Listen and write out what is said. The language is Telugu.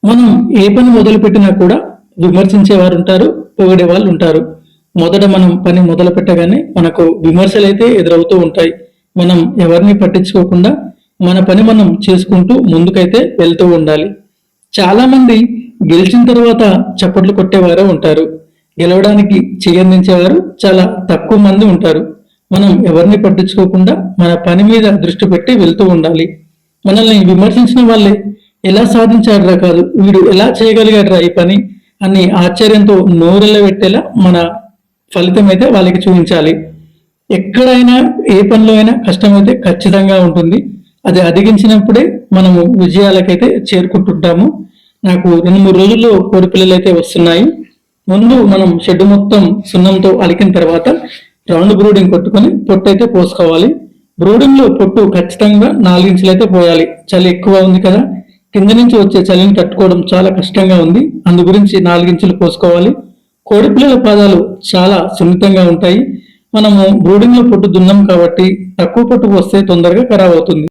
మనం ఏ పని మొదలు పెట్టినా కూడా విమర్శించే వారు ఉంటారు, పొగిడే వాళ్ళు ఉంటారు. మొదట మనం పని మొదలు పెట్టగానే మనకు విమర్శలు అయితే ఎదురవుతూ ఉంటాయి. మనం ఎవరిని పట్టించుకోకుండా మన పని మనం చేసుకుంటూ ముందుకైతే వెళ్తూ ఉండాలి. చాలా మంది గెలిచిన తర్వాత చప్పట్లు కొట్టేవారు ఉంటారు. గెలవడానికి చేయందించేవారు చాలా తక్కువ మంది ఉంటారు. మనం ఎవరిని పట్టించుకోకుండా మన పని మీద దృష్టి పెట్టి వెళ్తూ ఉండాలి. మనల్ని విమర్శించిన వాళ్ళే ఎలా సాధించాడురా కాదు, వీడు ఎలా చేయగలిగాడురా ఈ పని అని ఆశ్చర్యంతో నోరెళ్ళ పెట్టేలా మన ఫలితం అయితే వాళ్ళకి చూపించాలి. ఎక్కడైనా ఏ పనిలో అయినా కష్టం అయితే ఖచ్చితంగా ఉంటుంది. అది అధిగించినప్పుడే మనము విజయాలకైతే చేరుకుంటుంటాము. నాకు 2-3 రోజుల్లో కోడి పిల్లలు అయితే వస్తున్నాయి. ముందు మనం షెడ్ మొత్తం సున్నంతో అలికిన తర్వాత రౌండ్ బ్రూడింగ్ కొట్టుకొని పొట్టు అయితే పోసుకోవాలి. బ్రూడింగ్ లో పొట్టు ఖచ్చితంగా 4 ఇంచులు అయితే పోయాలి. చలి ఎక్కువ ఉంది కదా, కింద నుంచి వచ్చే చలిని తట్టుకోవడం చాలా కష్టంగా ఉంది. అందు గురించి 4 ఇంచులు పోసుకోవాలి. కోడిపిల్లల పాదాలు చాలా సున్నితంగా ఉంటాయి. మనము బ్రూడింగ్ లో పొట్టు దున్నాం కాబట్టి తక్కువ పొట్టు పోస్తే తొందరగా ఖరాబ్ అవుతుంది.